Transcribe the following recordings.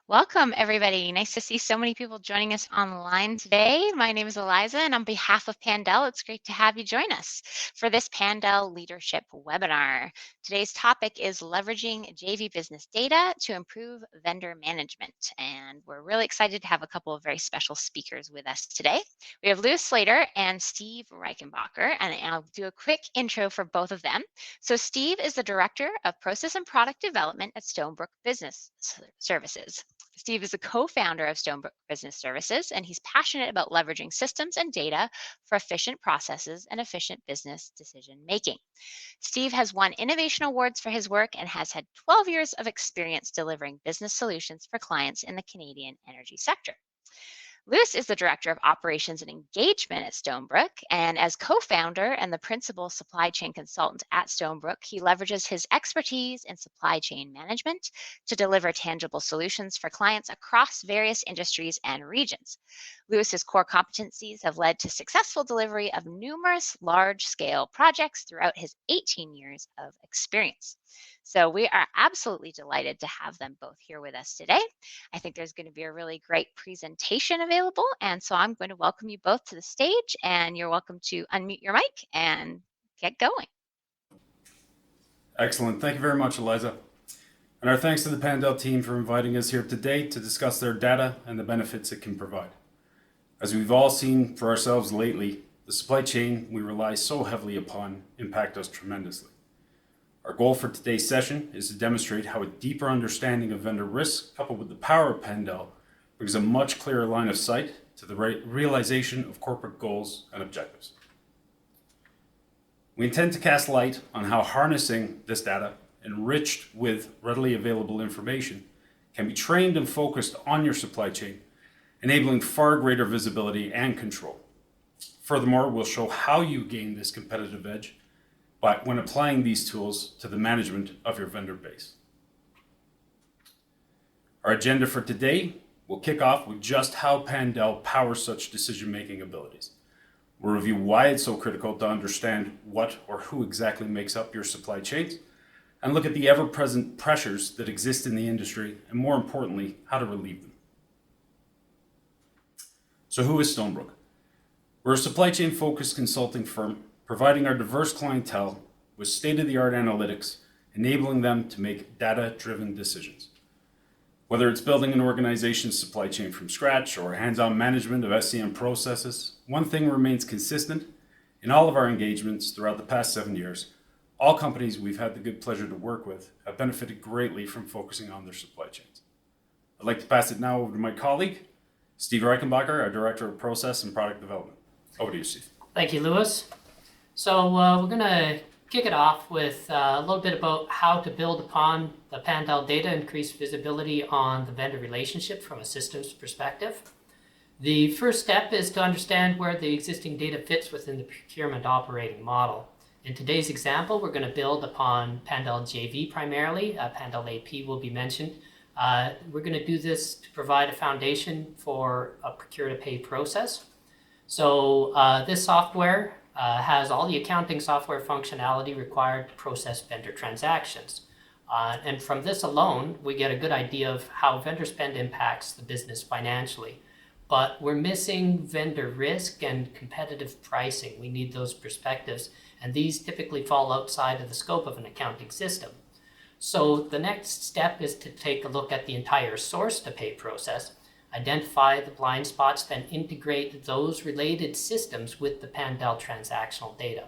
Welcome, everybody. Nice to see so many people joining us online today. My name is Eliza, and on behalf of Pandell, it's great to have you join us for this Pandell Leadership webinar. Today's topic is leveraging JV business data to improve vendor management. And we're really excited to have a couple of very special speakers with us today. We have Louis Slater and Steve Reichenbacher, and I'll do a quick intro for both of them. So Steve is the Director of Process and Product Development at Stonebrook Business Services. Steve is a co-founder of Stonebrook Business Services, and he's passionate about leveraging systems and data for efficient processes and efficient business decision making. Steve has won innovation awards for his work and has had 12 years of experience delivering business solutions for clients in the Canadian energy sector. Louis is the Director of Operations and Engagement at Stonebrook, and as co-founder and the principal supply chain consultant at Stonebrook, he leverages his expertise in supply chain management to deliver tangible solutions for clients across various industries and regions. Louis's core competencies have led to successful delivery of numerous large-scale projects throughout his 18 years of experience. So we are absolutely delighted to have them both here with us today. I think there's going to be a really great presentation available. And so I'm going to welcome you both to the stage, and you're welcome to unmute your mic and get going. Excellent. Thank you very much, Eliza. And our thanks to the Pandell team for inviting us here today to discuss their data and the benefits it can provide. As we've all seen for ourselves lately, the supply chain we rely so heavily upon impact us tremendously. Our goal for today's session is to demonstrate how a deeper understanding of vendor risk, coupled with the power of Pandell, brings a much clearer line of sight to the realization of corporate goals and objectives. We intend to cast light on how harnessing this data, enriched with readily available information, can be trained and focused on your supply chain, enabling far greater visibility and control. Furthermore, we'll show how you gain this competitive edge when applying these tools to the management of your vendor base. Our agenda for today will kick off with just how Pandell powers such decision-making abilities. We'll review why it's so critical to understand what or who exactly makes up your supply chains, and look at the ever-present pressures that exist in the industry, and more importantly, how to relieve them. So who is Stonebrook? We're a supply chain-focused consulting firm providing our diverse clientele with state-of-the-art analytics, enabling them to make data-driven decisions. Whether it's building an organization's supply chain from scratch or hands-on management of SCM processes, one thing remains consistent in all of our engagements throughout the past 7 years. All companies we've had the good pleasure to work with have benefited greatly from focusing on their supply chains. I'd like to pass it now over to my colleague, Steve Reichenbacher, our Director of Process and Product Development. Over to you, Steve. Thank you, Louis. So we're going to kick it off with a little bit about how to build upon the Pandell data, increase visibility on the vendor relationship from a systems perspective. The first step is to understand where the existing data fits within the procurement operating model. In today's example, we're going to build upon Pandell JV primarily. Pandell AP will be mentioned. We're going to do this to provide a foundation for a procure-to-pay process. So this software has all the accounting software functionality required to process vendor transactions. And from this alone, we get a good idea of how vendor spend impacts the business financially. But we're missing vendor risk and competitive pricing. We need those perspectives, and these typically fall outside of the scope of an accounting system. So the next step is to take a look at the entire source-to-pay process, identify the blind spots, then integrate those related systems with the Pandell transactional data.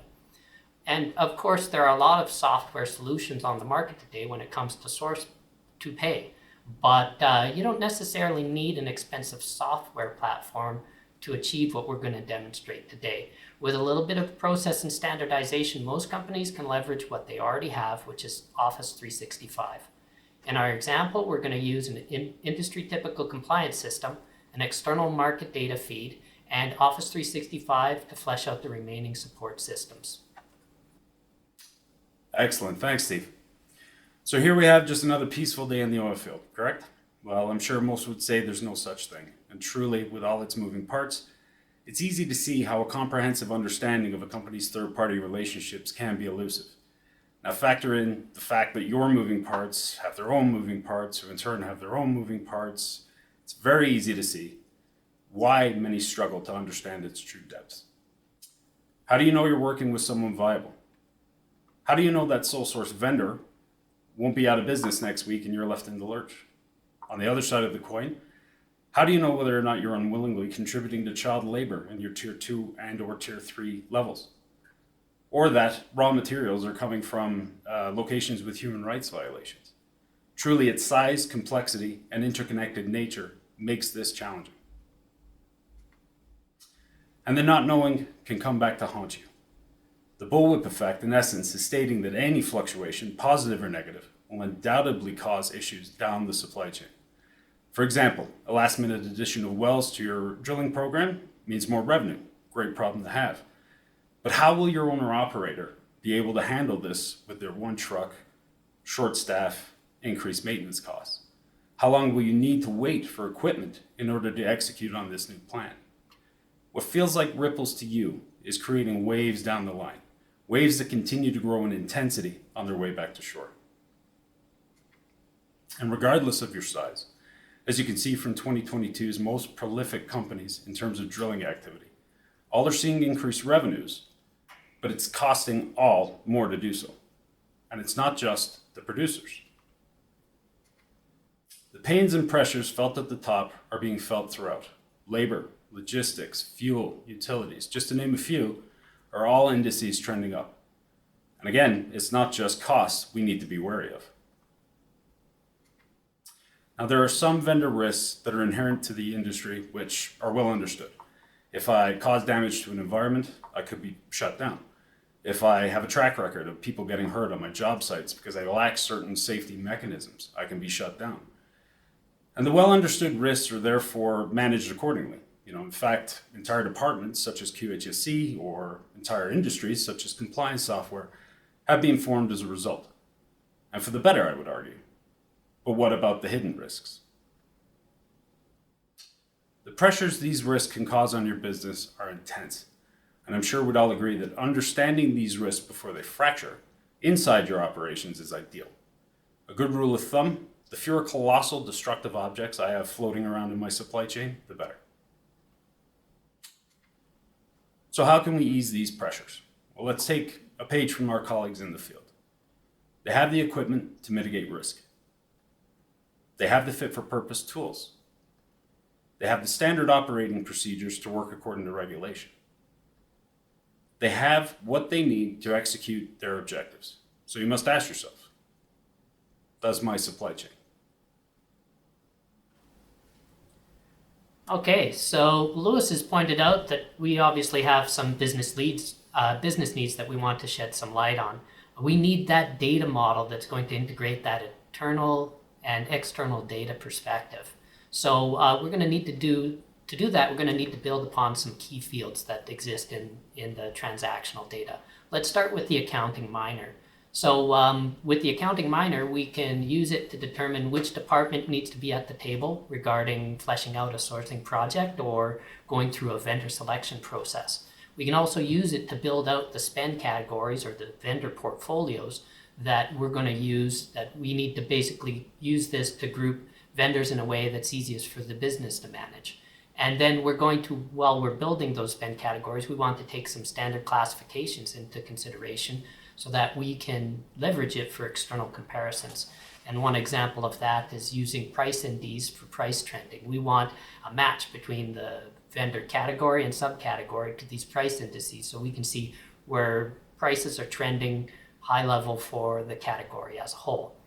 And of course, there are a lot of software solutions on the market today when it comes to source to pay, but you don't necessarily need an expensive software platform to achieve what we're going to demonstrate today. With a little bit of process and standardization, most companies can leverage what they already have, which is Office 365. In our example, we're going to use an industry-typical compliance system, an external market data feed, and Office 365 to flesh out the remaining support systems. Excellent. Thanks, Steve. So here we have just another peaceful day in the oil field, correct? Well, I'm sure most would say there's no such thing. And truly, with all its moving parts, it's easy to see how a comprehensive understanding of a company's third-party relationships can be elusive. Now factor in the fact that your moving parts have their own moving parts, who in turn have their own moving parts. It's very easy to see why many struggle to understand its true depths. How do you know you're working with someone viable? How do you know that sole source vendor won't be out of business next week and you're left in the lurch? On the other side of the coin, how do you know whether or not you're unwillingly contributing to child labor in your tier 2 and or tier 3 levels? Or that raw materials are coming from locations with human rights violations? Truly, its size, complexity, and interconnected nature makes this challenging. And the not knowing can come back to haunt you. The bullwhip effect, in essence, is stating that any fluctuation, positive or negative, will undoubtedly cause issues down the supply chain. For example, a last-minute addition of wells to your drilling program means more revenue. Great problem to have. But how will your owner-operator be able to handle this with their one truck, short staff, increased maintenance costs? How long will you need to wait for equipment in order to execute on this new plan? What feels like ripples to you is creating waves down the line, waves that continue to grow in intensity on their way back to shore. And regardless of your size, as you can see from 2022's most prolific companies in terms of drilling activity, all are seeing increased revenues, but it's costing all more to do so. And it's not just the producers. The pains and pressures felt at the top are being felt throughout. Labor, logistics, fuel, utilities, just to name a few, are all indices trending up. And again, it's not just costs we need to be wary of. Now, there are some vendor risks that are inherent to the industry which are well understood. If I cause damage to an environment, I could be shut down. If I have a track record of people getting hurt on my job sites because I lack certain safety mechanisms, I can be shut down. And the well understood risks are therefore managed accordingly. In fact, entire departments such as QHSE or entire industries such as compliance software have been formed as a result. And for the better, I would argue. But what about the hidden risks? The pressures these risks can cause on your business are intense. And I'm sure we'd all agree that understanding these risks before they fracture inside your operations is ideal. A good rule of thumb, the fewer colossal destructive objects I have floating around in my supply chain, the better. So how can we ease these pressures? Well, let's take a page from our colleagues in the field. They have the equipment to mitigate risk. They have the fit-for-purpose tools. They have the standard operating procedures to work according to regulation. They have what they need to execute their objectives. So you must ask yourself, does my supply chain? Okay, so Lewis has pointed out that we obviously have some business needs that we want to shed some light on. We need that data model that's going to integrate that internal and external data perspective. So we're going to need to do that, we're going to need to build upon some key fields that exist in the transactional data. Let's start with the accounting minor. So with the accounting minor, we can use it to determine which department needs to be at the table regarding fleshing out a sourcing project or going through a vendor selection process. We can also use it to build out the spend categories or the vendor portfolios that we're going to use, that we need to basically use this to group vendors in a way that's easiest for the business to manage. And then we're going to, while we're building those spend categories, we want to take some standard classifications into consideration so that we can leverage it for external comparisons. And one example of that is using price indices for price trending. We want a match between the vendor category and subcategory to these price indices so we can see where prices are trending high level for the category as a whole.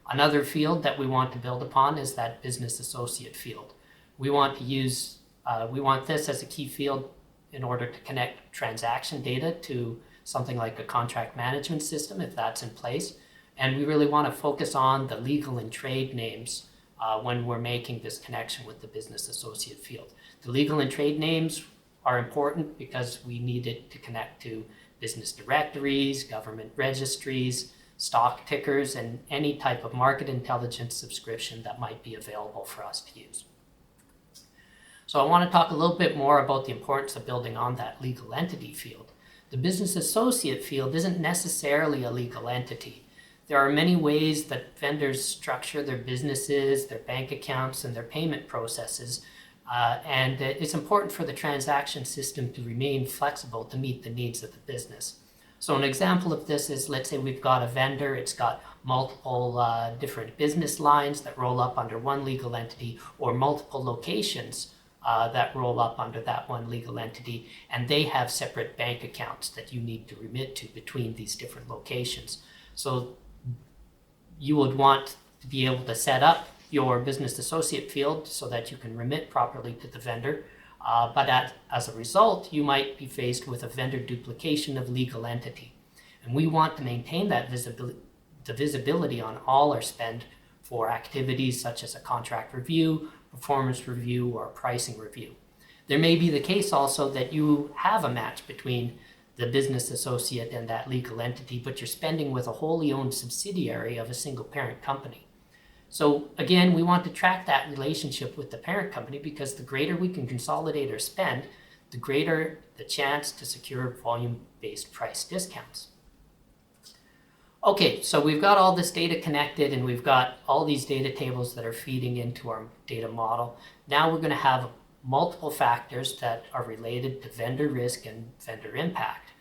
Another field that we want to build upon is that business associate field. We want this as a key field in order to connect transaction data to something like a contract management system, if that's in place. And we really want to focus on the legal and trade names when we're making this connection with the business associate field. The legal and trade names are important because we need it to connect to business directories, government registries, stock tickers, and any type of market intelligence subscription that might be available for us to use. So I want to talk a little bit more about the importance of building on that legal entity field. The business associate field isn't necessarily a legal entity. there are many ways that vendors structure their businesses, their bank accounts, and their payment processes. And it's important for the transaction system to remain flexible to meet the needs of the business. So an example of this is, let's say we've got a vendor, it's got multiple different business lines that roll up under one legal entity, or multiple locations that roll up under that one legal entity, and they have separate bank accounts that you need to remit to between these different locations. So you would want to be able to set up your business associate field so that you can remit properly to the vendor. But as a result, you might be faced with a vendor duplication of legal entity. And we want to maintain that visibility on all our spend for activities such as a contract review, performance review, or pricing review. There may be the case also that you have a match between the business associate and that legal entity, but you're spending with a wholly owned subsidiary of a single parent company. So again, we want to track that relationship with the parent company, because the greater we can consolidate our spend, the greater the chance to secure volume-based price discounts. Okay, so we've got all this data connected, and we've got all these data tables that are feeding into our data model. Now we're going to have multiple factors that are related to vendor risk and vendor impact.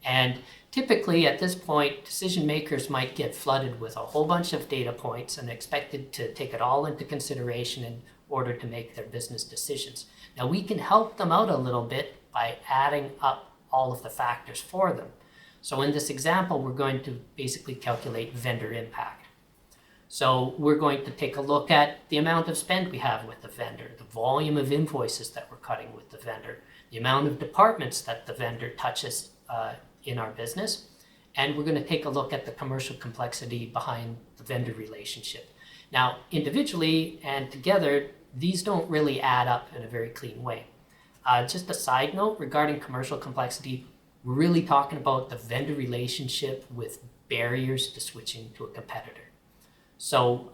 And typically at this point, decision makers might get flooded with a whole bunch of data points and expected to take it all into consideration in order to make their business decisions. Now we can help them out a little bit by adding up all of the factors for them. So in this example, we're going to basically calculate vendor impact. So we're going to take a look at the amount of spend we have with the vendor, the volume of invoices that we're cutting with the vendor, the amount of departments that the vendor touches in our business, and we're going to take a look at the commercial complexity behind the vendor relationship. Now, individually and together, these don't really add up in a very clean way. Just a side note regarding commercial complexity, we're really talking about the vendor relationship with barriers to switching to a competitor. So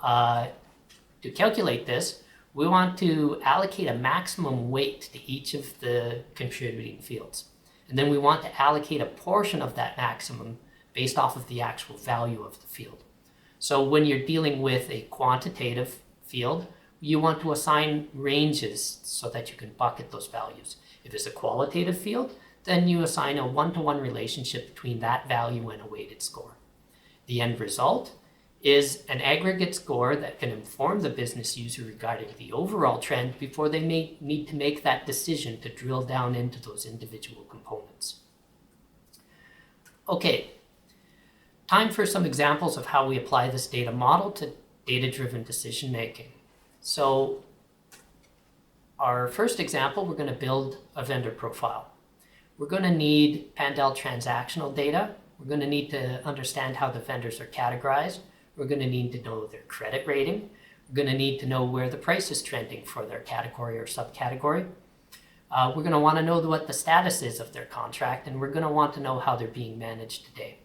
to calculate this, we want to allocate a maximum weight to each of the contributing fields. And then we want to allocate a portion of that maximum based off of the actual value of the field. So when you're dealing with a quantitative field, you want to assign ranges so that you can bucket those values. If it's a qualitative field, then you assign a one-to-one relationship between that value and a weighted score. The end result is an aggregate score that can inform the business user regarding the overall trend before they may need to make that decision to drill down into those individual components. Okay, time for some examples of how we apply this data model to data-driven decision making. So our first example, we're going to build a vendor profile. We're going to need Pandell transactional data. We're going to need to understand how the vendors are categorized. We're going to need to know their credit rating. We're going to need to know where the price is trending for their category or subcategory. We're going to want to know what the status is of their contract, and we're going to want to know how they're being managed today.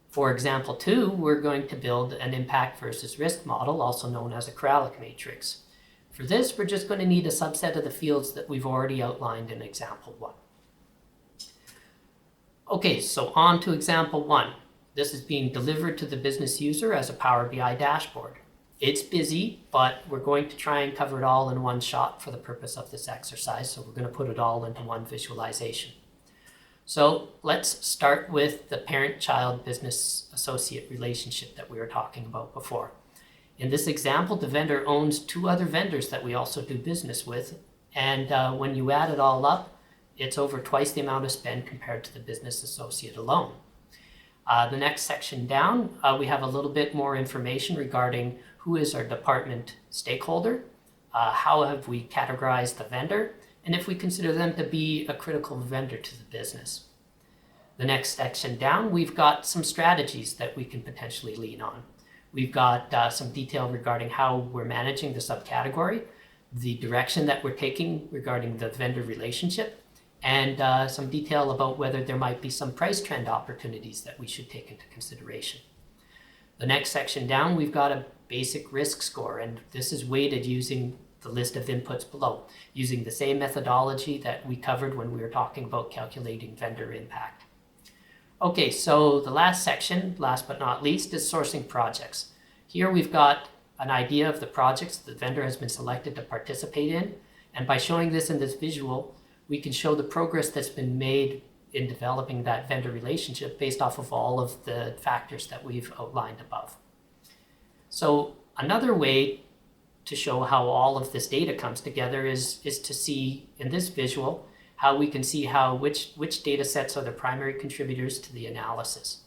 For example 2, we're going to build an impact versus risk model, also known as a Kraljic matrix. For this, we're just going to need a subset of the fields that we've already outlined in example 1. Okay, so on to example 1. This is being delivered to the business user as a Power BI dashboard. It's busy, but we're going to try and cover it all in one shot for the purpose of this exercise, so we're going to put it all into one visualization. So let's start with the parent-child business associate relationship that we were talking about before. In this example, the vendor owns 2 other vendors that we also do business with, and when you add it all up, it's over twice the amount of spend compared to the business associate alone. The next section down, we have a little bit more information regarding who is our department stakeholder, how have we categorized the vendor, and if we consider them to be a critical vendor to the business. The next section down, we've got some strategies that we can potentially lean on. We've got some detail regarding how we're managing the subcategory, the direction that we're taking regarding the vendor relationship, and some detail about whether there might be some price trend opportunities that we should take into consideration. The next section down, we've got a basic risk score, and this is weighted using the list of inputs below, using the same methodology that we covered when we were talking about calculating vendor impact. Okay, so the last section, last but not least, is sourcing projects. Here we've got an idea of the projects the vendor has been selected to participate in, and by showing this in this visual, we can show the progress that's been made in developing that vendor relationship based off of all of the factors that we've outlined above. So another way to show how all of this data comes together is to see in this visual how we can see how which data sets are the primary contributors to the analysis.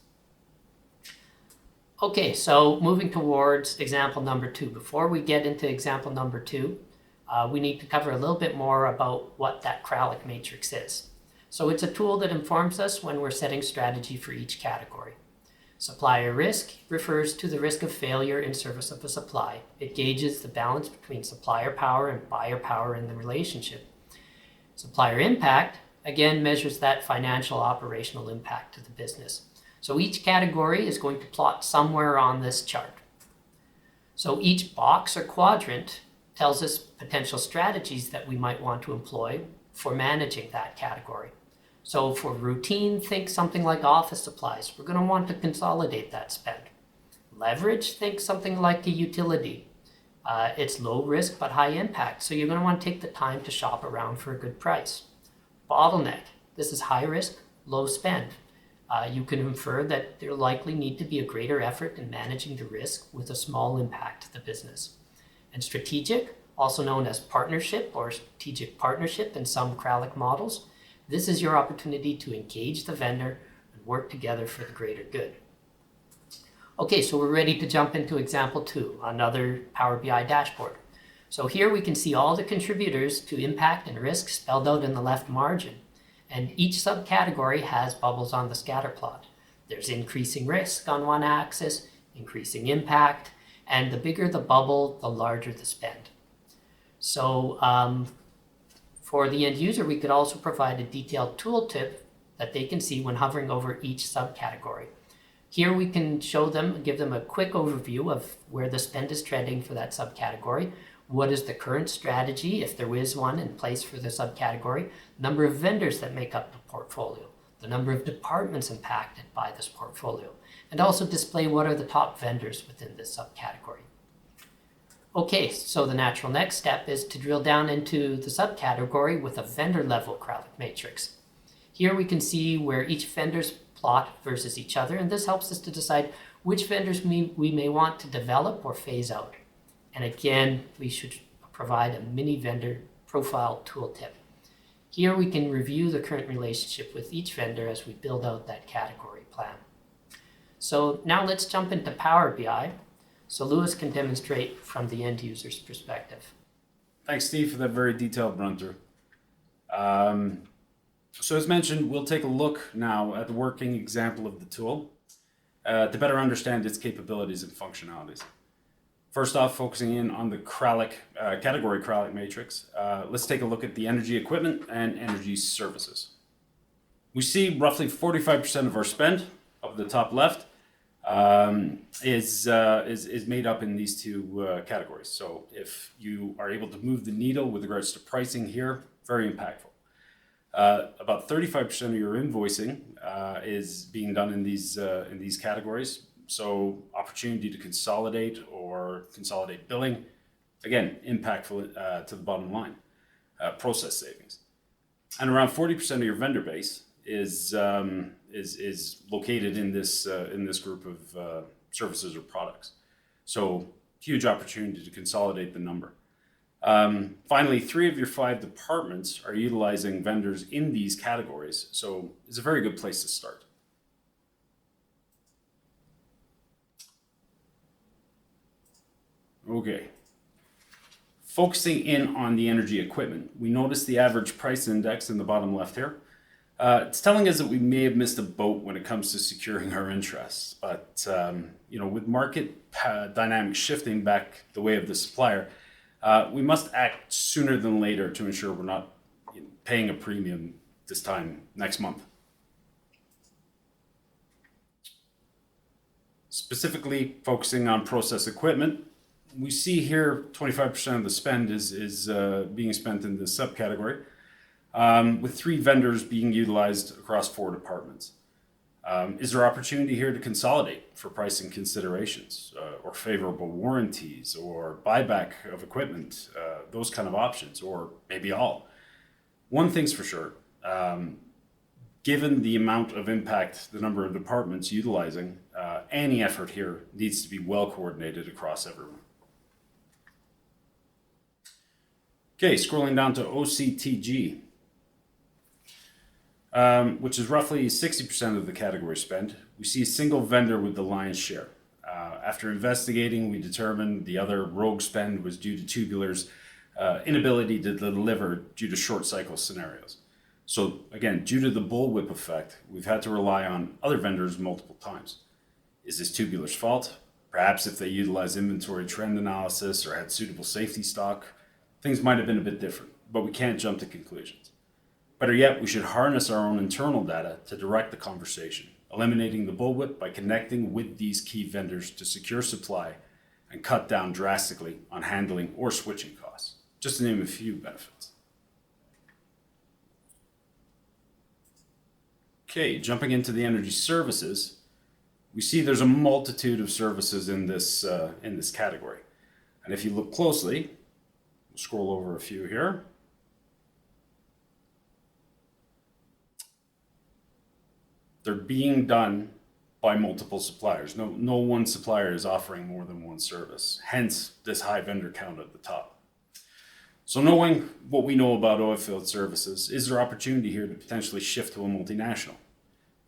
Okay, so moving towards example number 2. Before we get into example number 2, we need to cover a little bit more about what that Kraljic matrix is. So it's a tool that informs us when we're setting strategy for each category. Supplier risk refers to the risk of failure in service of a supply. It gauges the balance between supplier power and buyer power in the relationship. Supplier impact, again, measures that financial operational impact to the business. So each category is going to plot somewhere on this chart. So each box or quadrant tells us potential strategies that we might want to employ for managing that category. So for routine, think something like office supplies. We're going to want to consolidate that spend. Leverage, think something like a utility. It's low risk but high impact, so you're going to want to take the time to shop around for a good price. Bottleneck, this is high risk, low spend. You can infer that there likely need to be a greater effort in managing the risk with a small impact to the business. And strategic, also known as partnership or strategic partnership in some Kraljic models, this is your opportunity to engage the vendor and work together for the greater good. Okay, so we're ready to jump into example 2, another Power BI dashboard. So here we can see all the contributors to impact and risk spelled out in the left margin. And each subcategory has bubbles on the scatter plot. There's increasing risk on one axis, increasing impact, and the bigger the bubble, the larger the spend. So for the end user, we could also provide a detailed tooltip that they can see when hovering over each subcategory. Here we can show them, give them a quick overview of where the spend is trending for that subcategory. What is the current strategy, if there is one, in place for the subcategory? Number of vendors that make up the portfolio, the number of departments impacted by this portfolio, and also display what are the top vendors within this subcategory. Okay, so the natural next step is to drill down into the subcategory with a vendor level Kraljic matrix. Here we can see where each vendor's plot versus each other, and this helps us to decide which vendors we may want to develop or phase out. And again, we should provide a mini vendor profile tooltip. Here we can review the current relationship with each vendor as we build out that category plan. So now let's jump into Power BI so Lewis can demonstrate from the end user's perspective. Thanks, Steve, for that very detailed run-through. So as mentioned, we'll take a look now at the working example of the tool to better understand its capabilities and functionalities. First off, focusing in on the Kraljic, category Kraljic matrix, let's take a look at the energy equipment and energy services. We see roughly 45% of our spend up at the top left is made up in these two categories. So if you are able to move the needle with regards to pricing here, very impactful. About 35% of your invoicing is being done in these categories. So opportunity to consolidate or consolidate billing, again, impactful to the bottom line, process savings. And around 40% of your vendor base is located in this group of services or products. So huge opportunity to consolidate the number. Finally, 3 of your 5 departments are utilizing vendors in these categories, so it's a very good place to start. Okay. Focusing in on the energy equipment, we notice the average price index in the bottom left here. It's telling us that we may have missed a boat when it comes to securing our interests, but with market dynamics shifting back the way of the supplier, we must act sooner than later to ensure we're not paying a premium this time next month. Specifically focusing on process equipment, we see here 25% of the spend is being spent in this subcategory, with 3 vendors being utilized across 4 departments. Is there opportunity here to consolidate for pricing considerations or favorable warranties or buyback of equipment, those kind of options, or maybe all? One thing's for sure, given the amount of impact the number of departments utilizing, any effort here needs to be well coordinated across everyone. Okay, scrolling down to OCTG, which is roughly 60% of the category spend. We see a single vendor with the lion's share. After investigating, we determined the other rogue spend was due to Tubular's inability to deliver due to short cycle scenarios. So again, due to the bullwhip effect, we've had to rely on other vendors multiple times. Is this Tubular's fault? Perhaps if they utilized inventory trend analysis or had suitable safety stock, things might have been a bit different, but we can't jump to conclusions. Better yet, we should harness our own internal data to direct the conversation, eliminating the bullwhip by connecting with these key vendors to secure supply and cut down drastically on handling or switching costs, just to name a few benefits. Okay, jumping into the energy services, we see there's a multitude of services in this category. And if you look closely, we'll scroll over a few here. They're being done by multiple suppliers. No one supplier is offering more than one service, hence this high vendor count at the top. So knowing what we know about oilfield services, is there opportunity here to potentially shift to a multinational?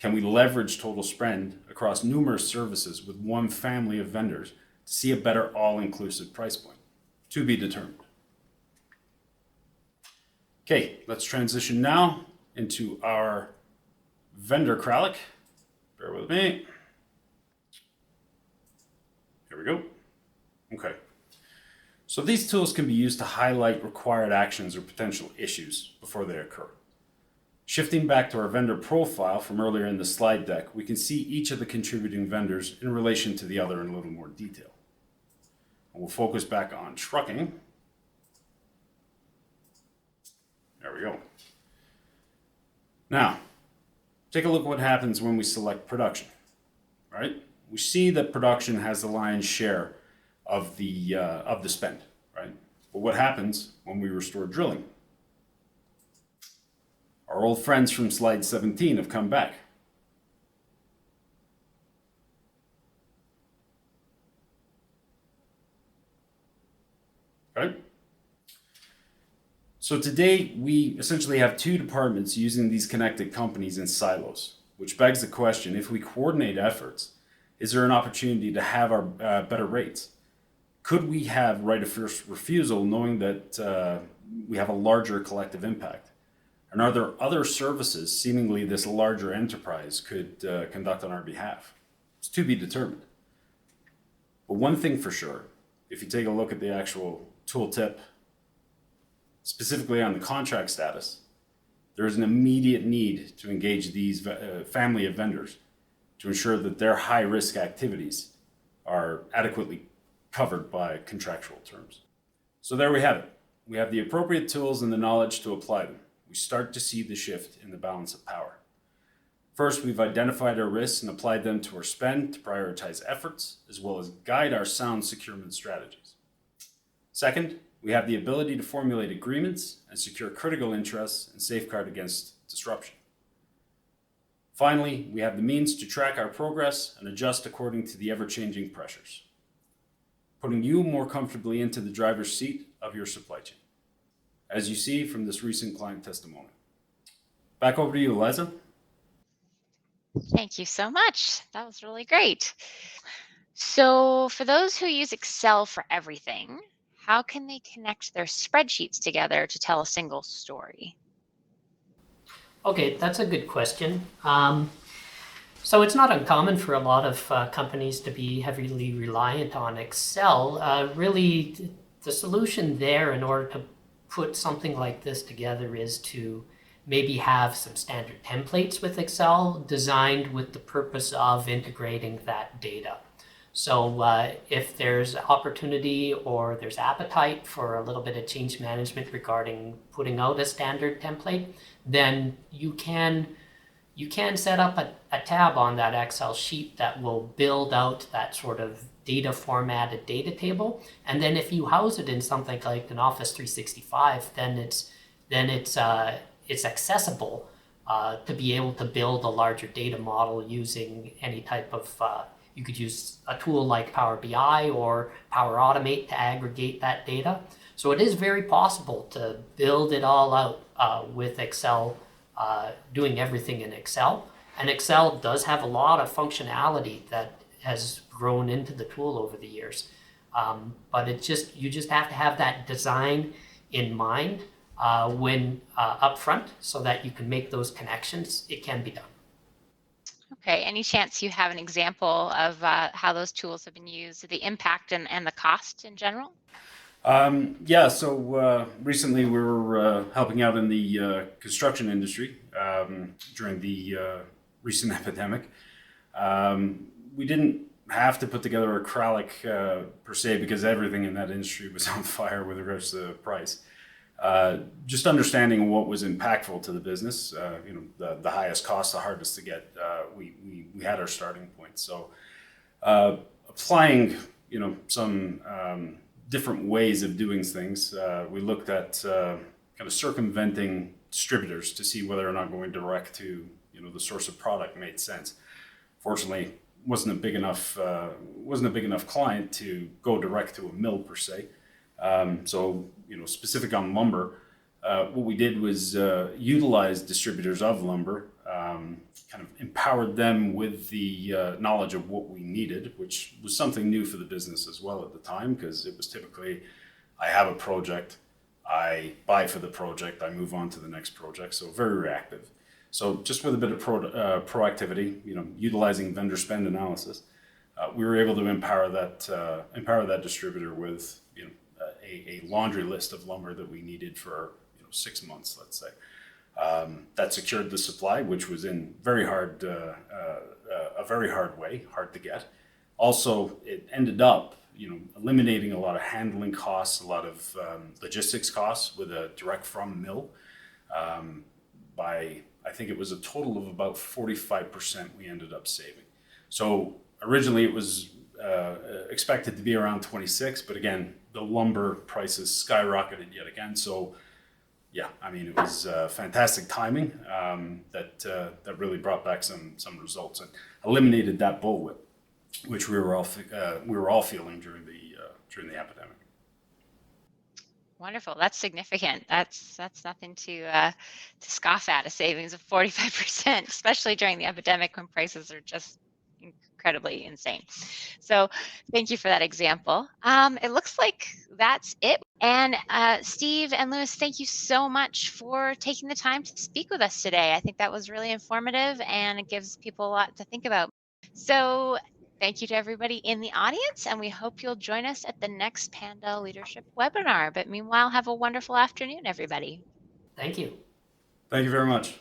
Can we leverage total spend across numerous services with one family of vendors to see a better all-inclusive price point? To be determined. Okay, let's transition now into our vendor Kraljic. Bear with me. Here we go. Okay. So these tools can be used to highlight required actions or potential issues before they occur. Shifting back to our vendor profile from earlier in the slide deck, we can see each of the contributing vendors in relation to the other in a little more detail. And we'll focus back on trucking. There we go. Now, take a look at what happens when we select production, right? We see that production has the lion's share of the spend, right? But what happens when we restore drilling? Our old friends from slide 17 have come back. Okay? So today we essentially have two departments using these connected companies in silos, which begs the question, if we coordinate efforts, is there an opportunity to have our better rates? Could we have right of first refusal knowing that we have a larger collective impact? And are there other services seemingly this larger enterprise could conduct on our behalf? It's to be determined. But one thing for sure, if you take a look at the actual tooltip, specifically on the contract status, there is an immediate need to engage these family of vendors to ensure that their high-risk activities are adequately covered by contractual terms. So there we have it. We have the appropriate tools and the knowledge to apply them. We start to see the shift in the balance of power. First, we've identified our risks and applied them to our spend to prioritize efforts, as well as guide our sound securement strategies. Second, we have the ability to formulate agreements and secure critical interests and safeguard against disruption. Finally, we have the means to track our progress and adjust according to the ever-changing pressures, putting you more comfortably into the driver's seat of your supply chain, as you see from this recent client testimony. Back over to you, Eliza. Thank you so much. That was really great. So for those who use Excel for everything, how can they connect their spreadsheets together to tell a single story? Okay, that's a good question. So it's not uncommon for a lot of companies to be heavily reliant on Excel. Really, the solution there in order to put something like this together is to maybe have some standard templates with Excel designed with the purpose of integrating that data. So if there's opportunity or there's appetite for a little bit of change management regarding putting out a standard template, then you can you can set up a tab on that Excel sheet that will build out that sort of data formatted data table. And then if you house it in something like an Office 365, then it's accessible to be able to build a larger data model using any type of, you could use a tool like Power BI or Power Automate to aggregate that data. So it is very possible to build it all out with Excel, doing everything in Excel. And Excel does have a lot of functionality that has grown into the tool over the years. But you just have to have that design in mind when upfront so that you can make those connections. It can be done. Okay, any chance you have an example of how those tools have been used, the impact and the cost in general? Yeah, so recently we were helping out in the construction industry during the recent epidemic. We didn't have to put together a Kraljic per se because everything in that industry was on fire with regards to the price. Just understanding what was impactful to the business, the highest cost, the hardest to get, we had our starting point. So applying, some different ways of doing things, we looked at kind of circumventing distributors to see whether or not going direct to, the source of product made sense. Fortunately, wasn't a big enough client to go direct to a mill per se. So, specific on lumber, what we did was utilize distributors of lumber, kind of empowered them with the knowledge of what we needed, which was something new for the business as well at the time, because it was typically, I have a project, I buy for the project, I move on to the next project, so very reactive. So just with a bit of proactivity, utilizing vendor spend analysis, we were able to empower that distributor with a laundry list of lumber that we needed for 6 months, let's say. That secured the supply, which was in a very hard way, hard to get. Also, it ended up eliminating a lot of handling costs, a lot of logistics costs with a direct from mill. I think it was a total of about 45% we ended up saving. So originally it was expected to be around 26, but again, the lumber prices skyrocketed yet again. So yeah, it was fantastic timing that really brought back some results and eliminated that bullwhip, which we were all feeling during the epidemic. Wonderful. That's significant. That's nothing to scoff at, a savings of 45%, especially during the epidemic when prices are just incredibly insane. So thank you for that example. It looks like that's it. And Steve and Lewis, thank you so much for taking the time to speak with us today. I think that was really informative and it gives people a lot to think about. So thank you to everybody in the audience, and we hope you'll join us at the next Pandell Leadership webinar. But meanwhile, have a wonderful afternoon, everybody. Thank you. Thank you very much.